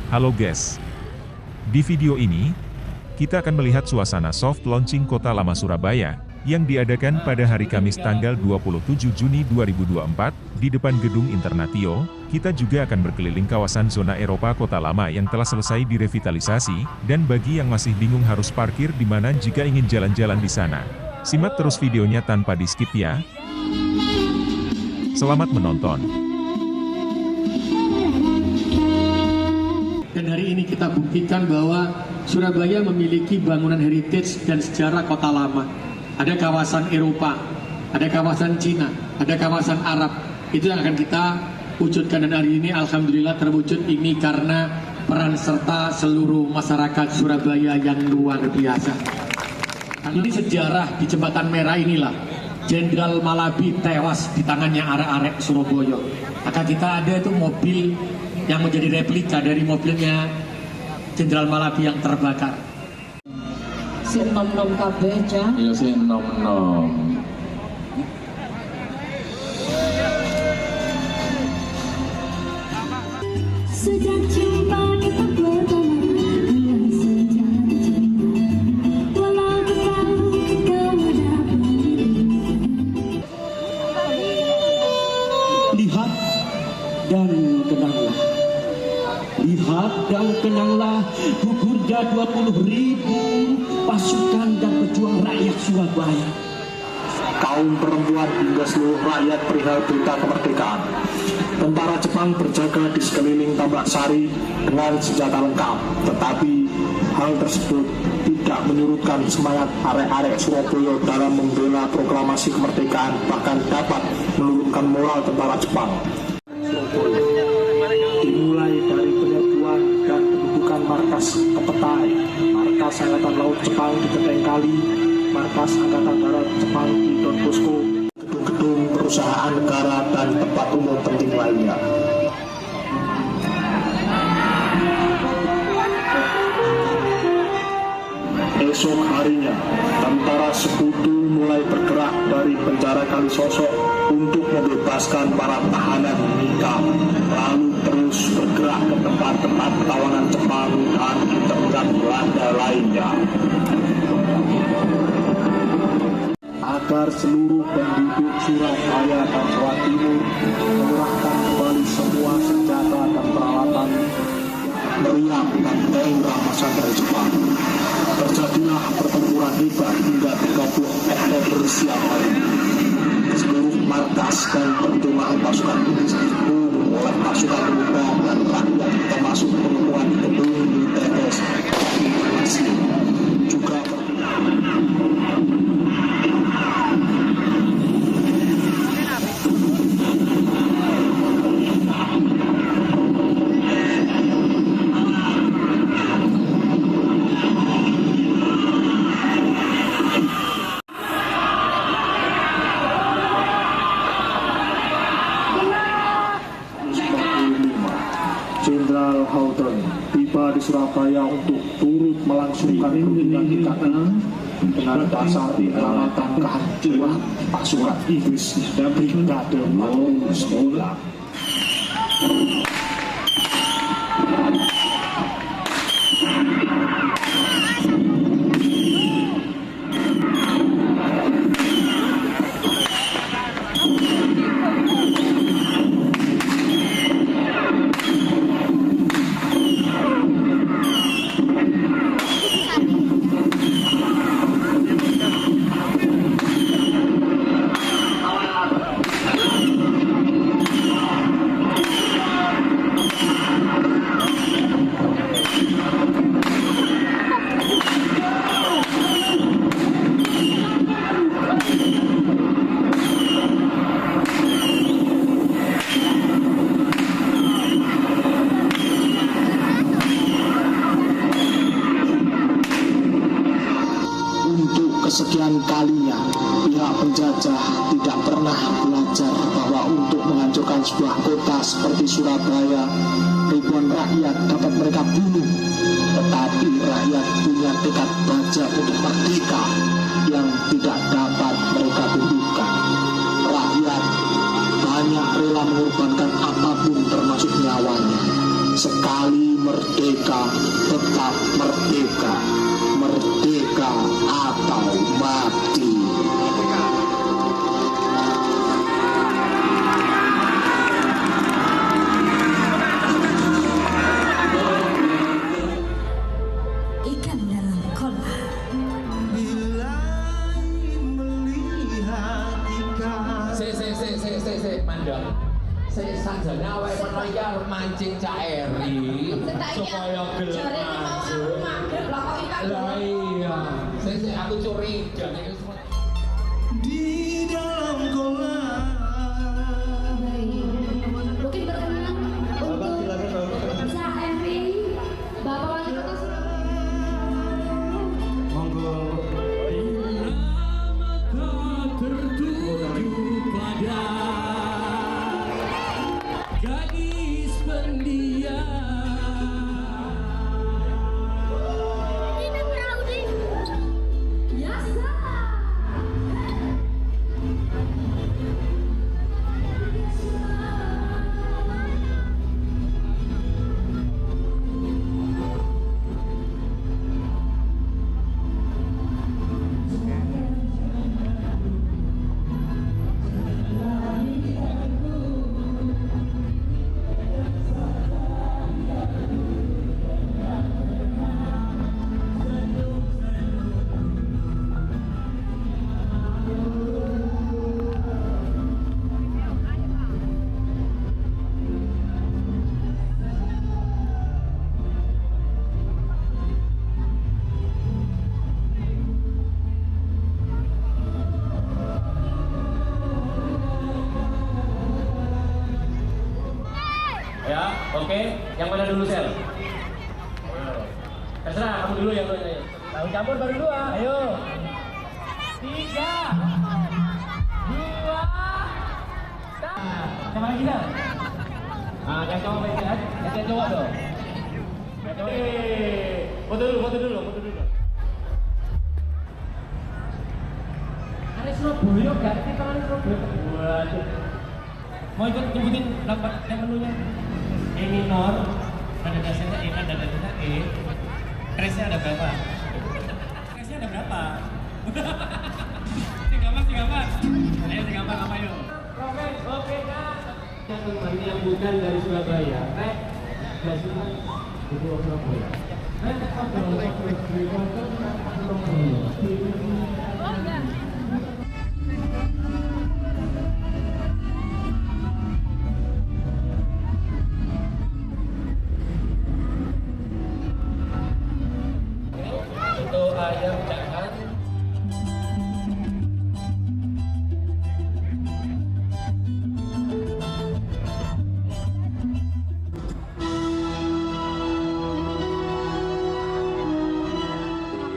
Halo guys. Di video ini, kita akan melihat suasana soft launching Kota Lama Surabaya, yang diadakan pada hari Kamis tanggal 27 Juni 2024, di depan Gedung Internatio. Kita juga akan berkeliling kawasan zona Eropa Kota Lama yang telah selesai direvitalisasi, dan bagi yang masih bingung harus parkir di mana jika ingin jalan-jalan di sana. Simak terus videonya tanpa di-skip ya. Selamat menonton. Dan hari ini kita buktikan bahwa Surabaya memiliki bangunan heritage dan sejarah kota lama. Ada kawasan Eropa, ada kawasan Cina, ada kawasan Arab. Itu yang akan kita wujudkan, dan hari ini alhamdulillah terwujud ini karena peran serta seluruh masyarakat Surabaya yang luar biasa. Ini sejarah di Jembatan Merah inilah Jenderal Malabi tewas di tangannya arek-arek Surabaya. Maka kita ada itu mobil yang menjadi replika dari mobilnya Jenderal Malabi yang terbakar. Si nom-nom kabeh, Cang. Ya si nom-nom. Sejak jumpa kita pertama, mulai sejarah cinta. Walau ku tahu kau ada Lihat dan kenanglah. Lihat dan kenanglah gugurnya 20.000 pasukan dan pejuang rakyat Surabaya. Kaum perempuan hingga seluruh rakyat perihal berita kemerdekaan. Tentara Jepang berjaga di sekeliling Tambak Sari dengan senjata lengkap, tetapi hal tersebut tidak menyurutkan semangat arek-arek Surabaya dalam membela proklamasi kemerdekaan, bahkan dapat menurunkan moral tentara Jepang. Dimulai dari penyerbuan dan pendudukan markas Kepetai, markas Angkatan Laut Jepang di Genteng Kali, markas Angkatan Darat Jepang di Don Bosco, gedung-gedung perusahaan negara dan tempat umum penting lainnya. Esok harinya, tentara sekutu mulai bergerak dari penjara Kalisosok untuk membebaskan para tahanan nikah, lalu terus bergerak ke tempat-tempat tawanan Jepang dan internat Belanda lainnya. Agar seluruh penduduk Surabaya dan Jawa Timur menyerahkan kembali semua senjata dan peralatan meriam dan daerah masa dari Jepang. Terjadilah pertempuran hebat hingga 30 Oktober siang hari. Seluruh markas dan perjuangan pasukan ini dibunuh oleh pasukan muda dan rakyat, termasuk perempuan di gedung di TS juga Jenderal Houghton tiba di Surabaya untuk turut melangsungkan kunjungan ikatan dengan dasar penyelamatan kehancuran pasukan Inggris dan Brigade 49. Kesekian kalinya, pihak penjajah tidak pernah belajar bahwa untuk menghancurkan sebuah kota seperti Surabaya, ribuan rakyat dapat mereka bunuh. Tetapi rakyat punya tekad baja untuk merdeka yang tidak dapat mereka bunuhkan. Rakyat banyak rela mengorbankan apapun termasuk nyawanya. Sekali merdeka merdeka, tetap merdeka. Merdeka atau mati. Ikan dalam kolam. Se mandek. Sajane awake menawa iki arep mancing Cak Eri supaya gelem masuk. Lah iya. Aku curiga nek di dalam kolam. Mungkin berkenan untuk Cak Eri, Bapak Wali Kota Surabaya. Monggo. Gadis pendiam. Ini Raudi. Biasa. Ya, oke. Yang mana dulu, Sel? Terserah, kamu dulu yang dulu. Tahu campur baru dua. Ayo. 3, 2, sama lagi dah. Ah, yang cowok baik kan? Yang cowok dong. Yang cowok. Foto dulu. Ada Surabaya gak? Kita kan Surabaya. Waduh. Mau ikut nyebutin yang menunya? E minor, pada dasarnya E kan, pada dasarnya E. Kresnya ada berapa? Kresnya ada berapa? Si gampang. Ayo si gampang apa yuk? Profes, oke kan? Yang bukan dari Surabaya, biasanya itu Surabaya. Untuk ayam jangan.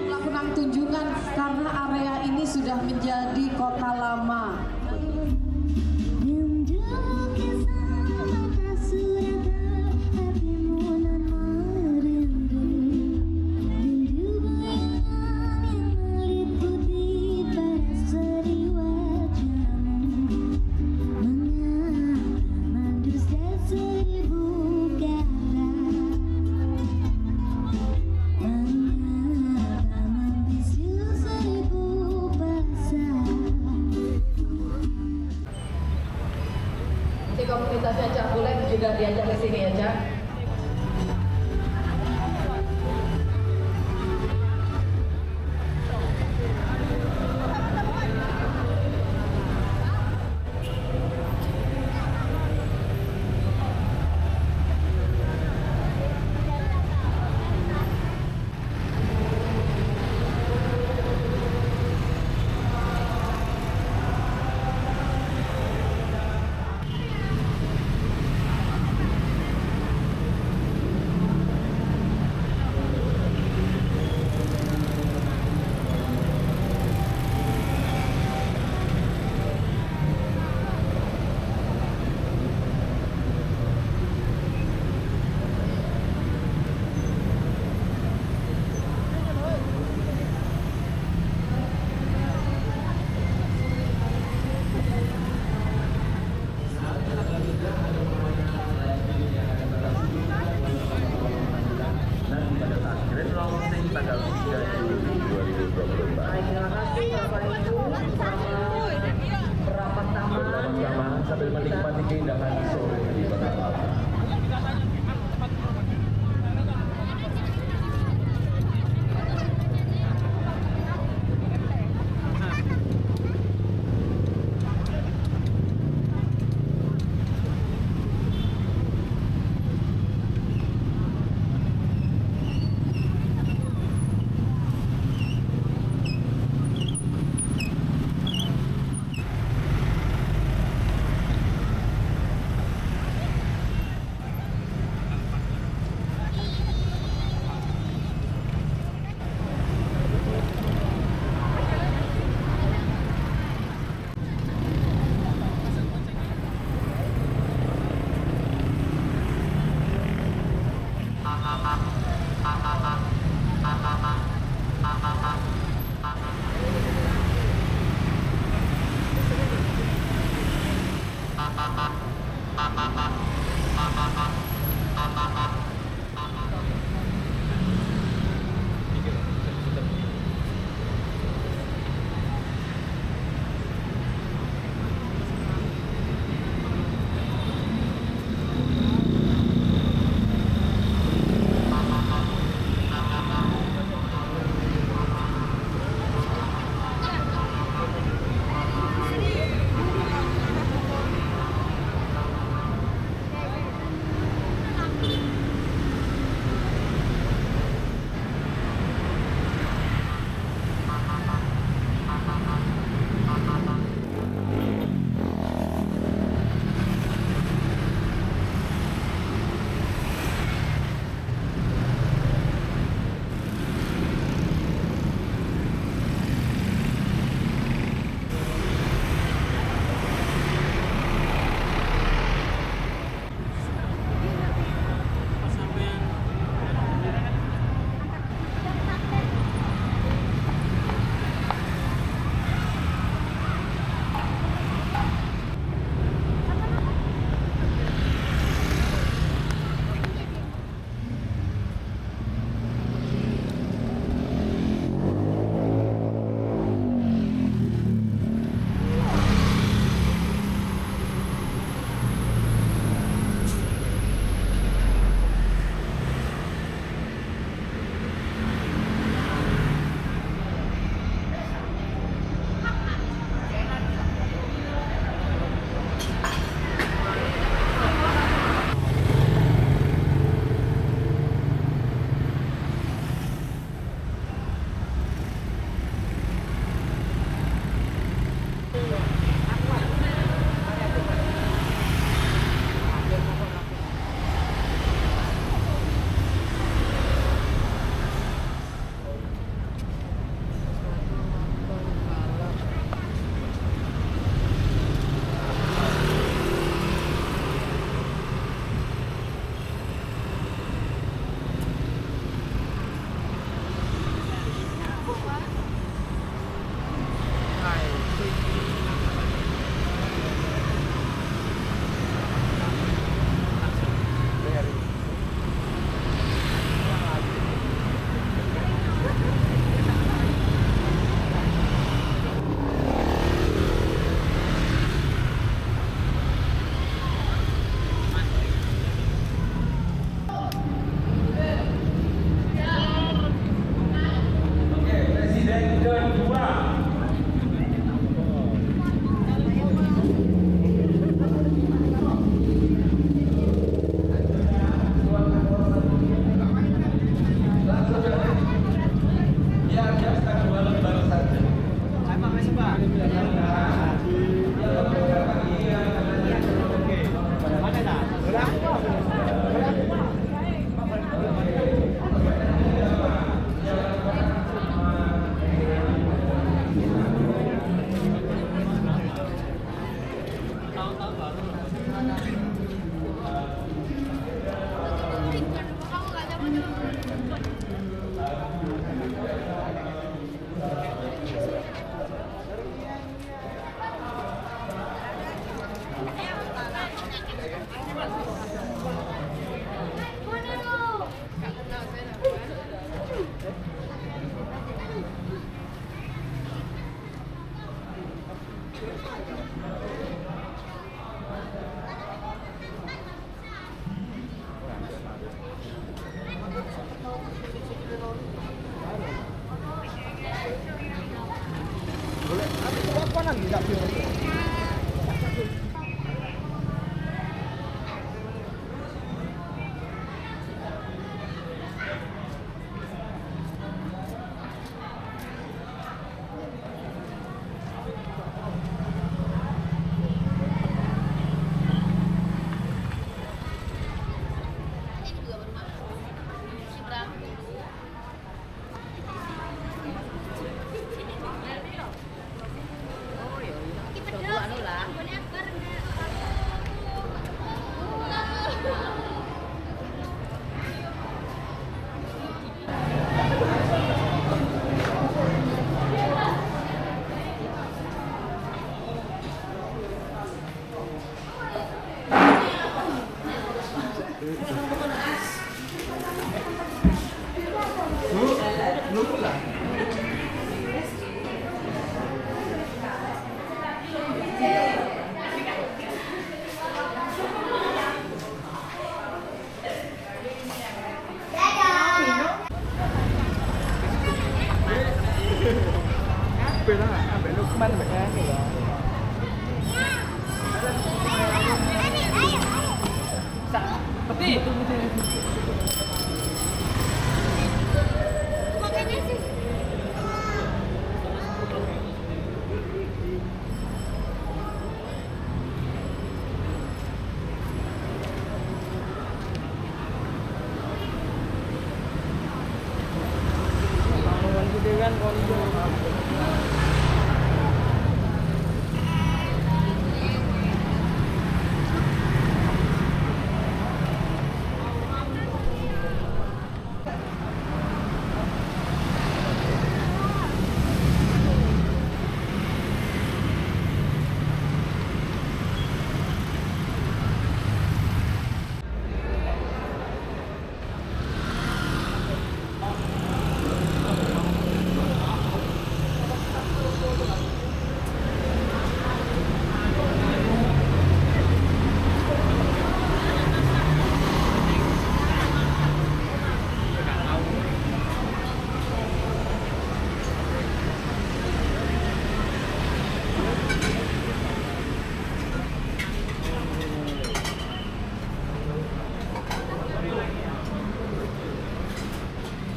Melakukan tunjungan karena area ini sudah menjadi kota lama.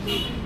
Thank you.